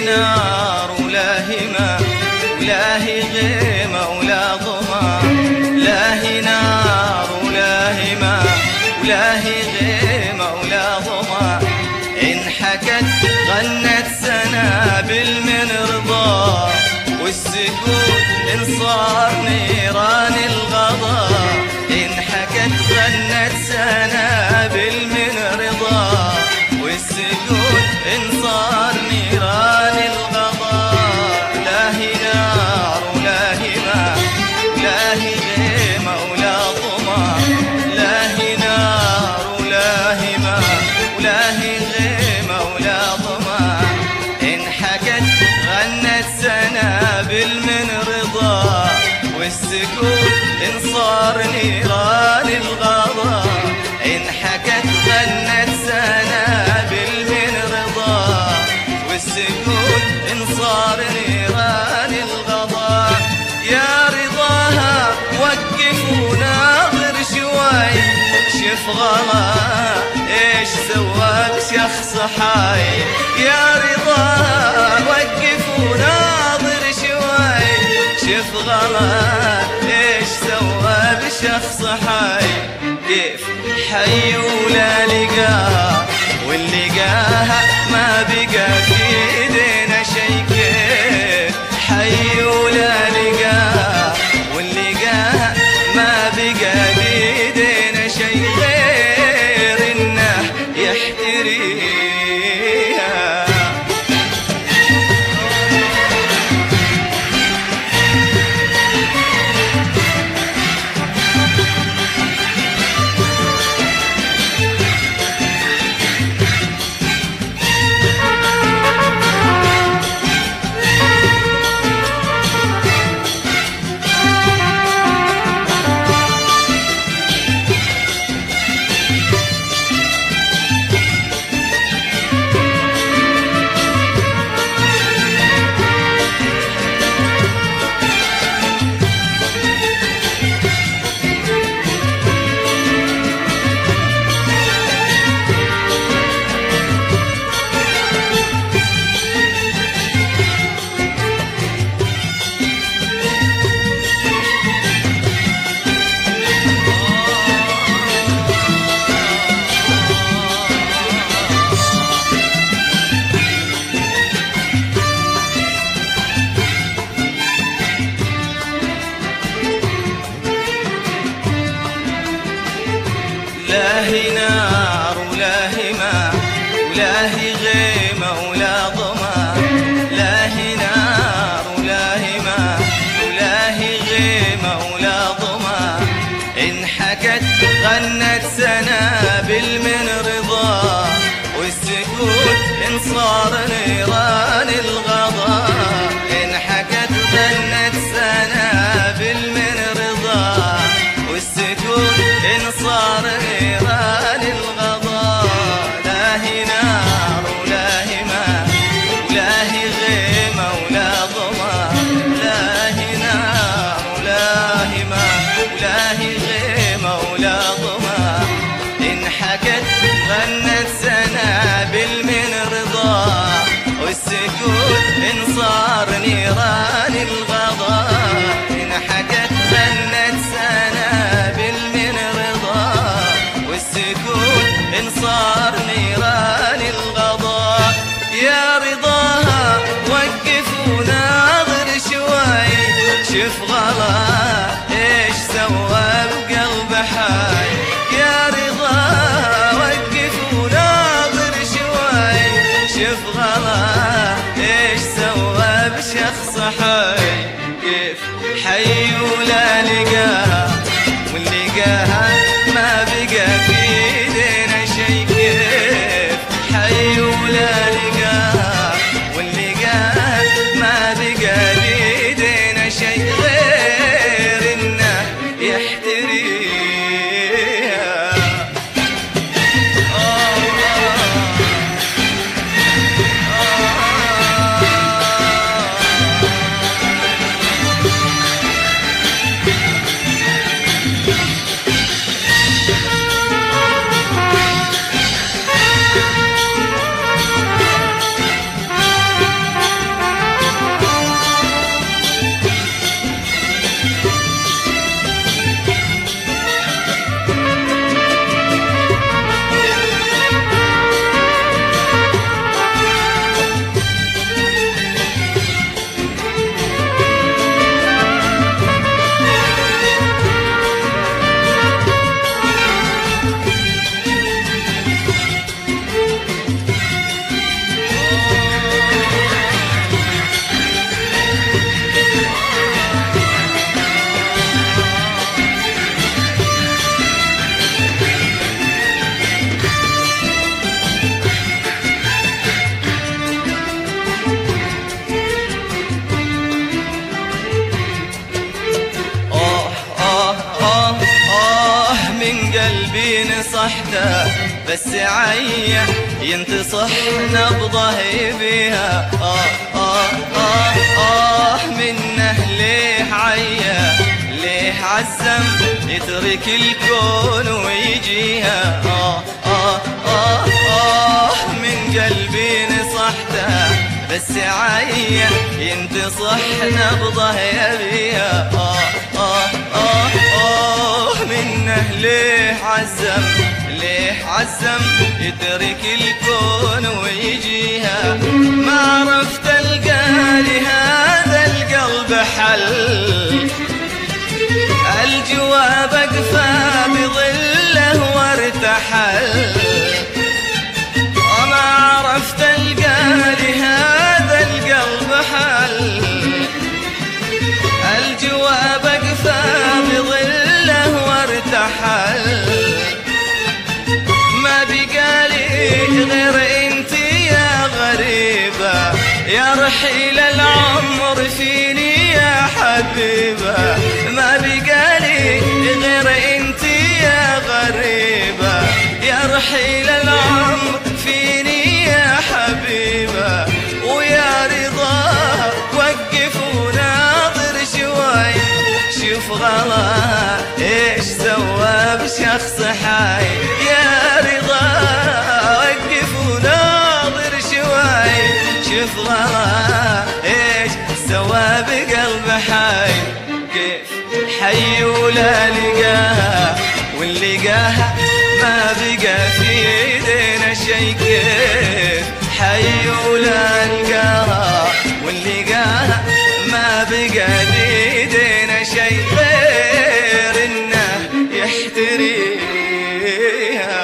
نار ولا هما ولا هي غيمة ولا ظما، لا هي نار ولا هما ولا هي غيمة ولا ظما، إن حكت غنت سنابل من رضا، والسكوت إن صار نيران الغضا، إن حكت غنت سنابل من رضا، والسكوت إن صار نيران الغضا، لا هي نار ولا هما لا هي غيمة ولا ظما، لا هي نار ولا هما ولا هي غيمة ولا ظما، إن حكت غنت سنابل من رضا، والسكوت إن صار نيران الغضا، إن حكت غنت سنابل من رضا، والسكوت إن صار نيران الغضا، يا رضاها وقف وناظر شوي، شف غلا ايش سوى بشخص حي، يا رضاها وقف وناظر شوي، شف غلا ايش سوى بشخص حي، كيف حي ولا لقاها واللي لقاها ما بقى في ايدينا شي، كيف حي ولا لقاها واللي لقاها ما بقى في ايدينا شي غير انه يحتريها. ولاهي نار ولاهي ماء ولاهي غيمة ولا ظما لاهي نار ولاهي ماء ولاهي غيمة ولا ظما إن حكت غنت سنابل من رضا والسكوت إن صار نيران الغضا إن حكت غنت سنابل من رضا والسكوت إن صار نيران الغضا لاهي نار ولاهي ماء ولاهي غيمة ولا ظما لاهي نار ولاهي ماء ولاهي غيمة ولا ظما إن حكت غنت سنابل من رضا والسكوت إن صار نيران الغضا إن حكت غنت سنابل من رضا والسكوت إن صار نيران الغضا يا رضاها وقف وناظر شوي شوف غلا ايش سوى بقلب حي يا رضاها وقف وناظر شوي شوف غلا ايش سوى بشخص حي كيف حي ولا لقاها واللي لقاها ما بقى في ايدينا شي كيف حي ولا لقاها واللي لقاها ما بقى في ايدينا شي غير انه يحتريها قلبي نصحته بس عيا ينتصح نبضه بيها منه ليه عيا ليه عزم يترك الكون ويجيها من قلبي نصحته بس عيا ينتصح نبضه بيها منه ليه عزم يترك الكون ويجيها ما عرفت القى لهذا القلب حل الجواب اقفى بظله وارتحل ما عرفت القى لهذا القلب حل الجواب اقفى بظله وارتحل ما بقالي غير انت يا غريبة يا رحيل العمر فيني يا حبيبة ما بقالي غير انت يا غريبة يا رحيل العمر فيني يا حبيبة ويا رضا وقف وناظر شوي شوف غلا ايش سوى بشخص حي يا رضا وقف وناظر شوي شوف غلا ايش سوى بقلب حي كيف حي ولا لقاها واللي لقاها ما بقى في ايدينا شي كيف حي ولا لقاها واللي لقاها ما بقى بيدينا شي غير انه يحتريها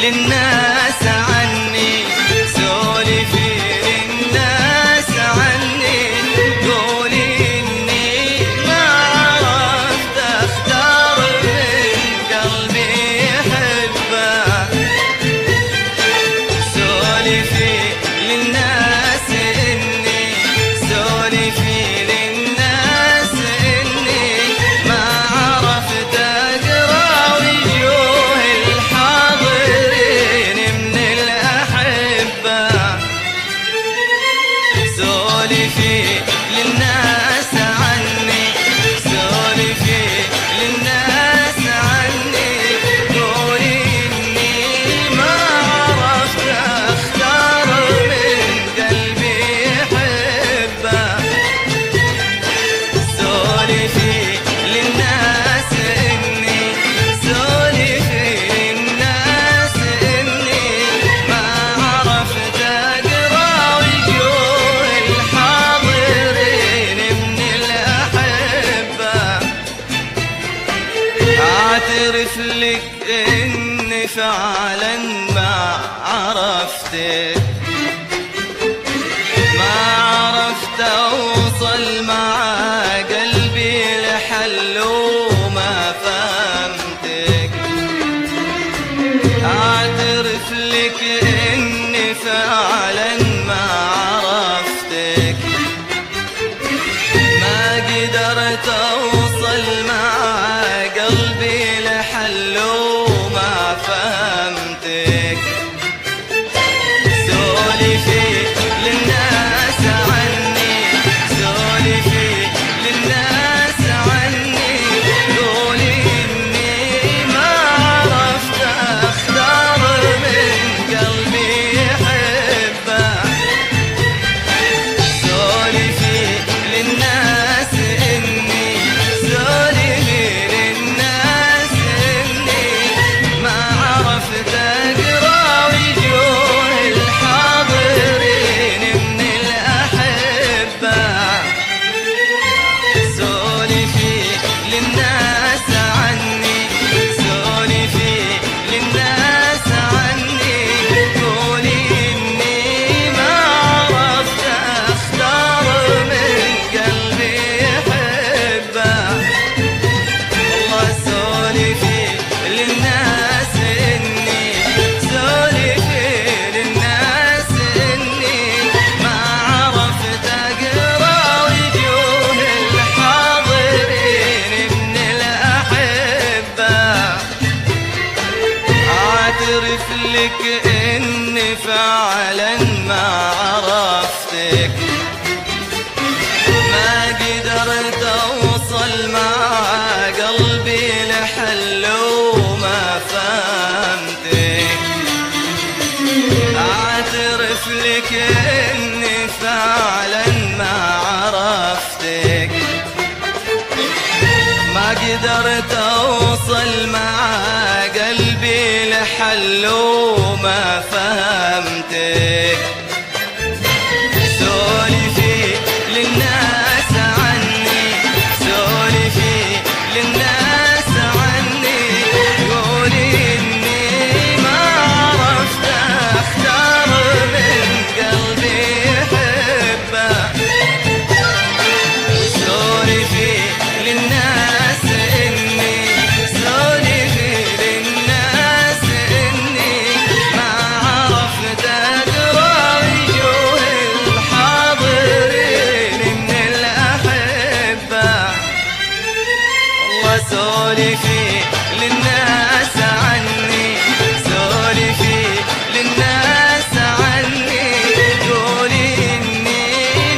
للناس عني، سولفي للناس عني، قولي إني ما عرفت أختار من قلبي يحبه. سولفي للناس إني، سولفي للناس إني ما عرفت أقرأ وجوه الحاضرين من الأحبة. سولفي للناس عني، سولفي للناس عني، قولي إني ما عرفت أختار من قلبي يحبه. سولفي للناس إني، سولفي للناس إني ما عرفت أقرأ وجوه الحاضرين من الأحبة. أعترف لك إني فعلا ما عرفتك، ما عرفت أوصل مع قلبي لحل وما فهمتك. أعترف لك إني فعلا ما عرفتك، ما قدرت أوصل مع قلبي لحل وما فهمتك. سولفي للناس عني، سولفي للناس عني، قولي إني ما عرفت أختار من قلبي يحبه. سولفي للناس إني، سولفي للناس إني ما عرفت أقرأ وجوه الحاضرين من الأحبة. سولفي للناس عني، سولفي للناس عني، قولي إني ما عرفت أختار من قلبي يحبه. والله سولفي للناس إني، سولفي للناس إني ما عرفت أقرأ وجوه الحاضرين من الأحبة. أعترف لك إني فعلا ما عرفتك، ما قدرت أوصل مع قلبي لحل وما فهمتك. أعترف لك إني فعلا ما عرفتك، ما قدرت أوصل مع قلبي لحل وما فهمتك. سولفي للناس عني، سولفي للناس عني، قولي إني ما عرفت أختار من قلبي يحبه. سولفي للناس إني، سولفي للناس إني ما عرفت أقرأ وجوه الحاضرين من الأحبة. والله سولفي للناس عني، سولفي للناس عني، قولي إني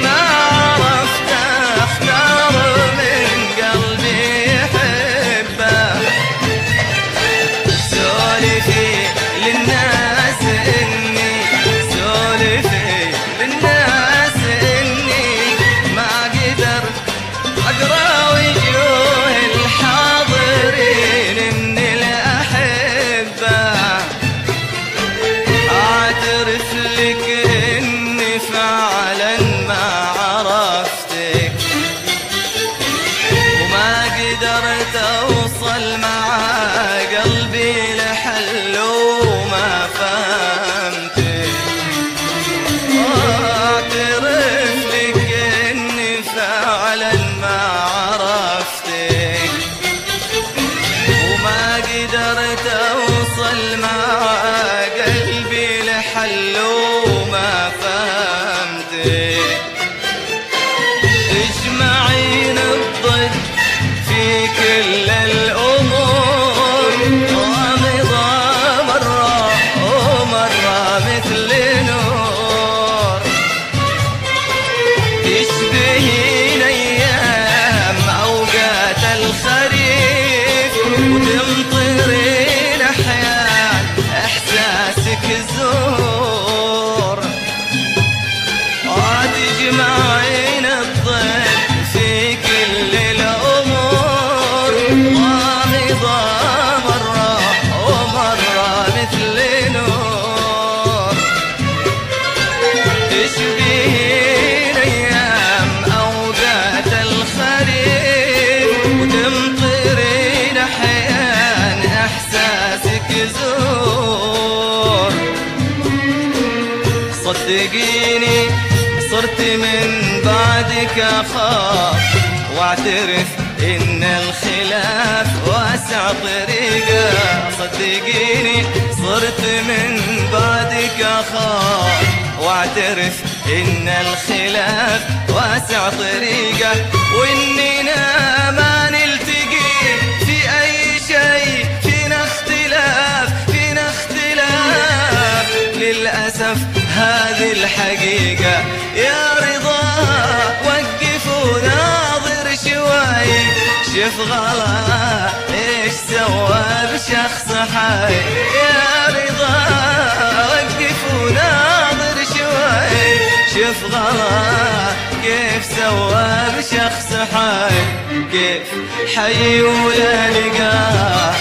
ما عرفت أختار من قلبي يحبه. سولفي للناس إني، سولفي للناس إني ما قدرت أقرأ وجوه الحاضرين من الأحبة. أعترف لك إني فعلا ما عرفتك، وما قدرت أوصل مع قلبي لحل وما صدقيني صرت من بعدك أخاف واعترف إن الخلاف واسع طريقه. صدقيني صرت من بعدك أخاف واعترف إن الخلاف واسع طريقه، وإننا ما نلتقي في أي شيء، فينا اختلاف للأسف هذه الحقيقة. يا رضا وقف وناظر شوي، شوف غلا ايش سوى بشخص حي. يا رضا وقف وناظر شوي، شوف غلا كيف سوى بشخص حي. كيف حي ولا لقاه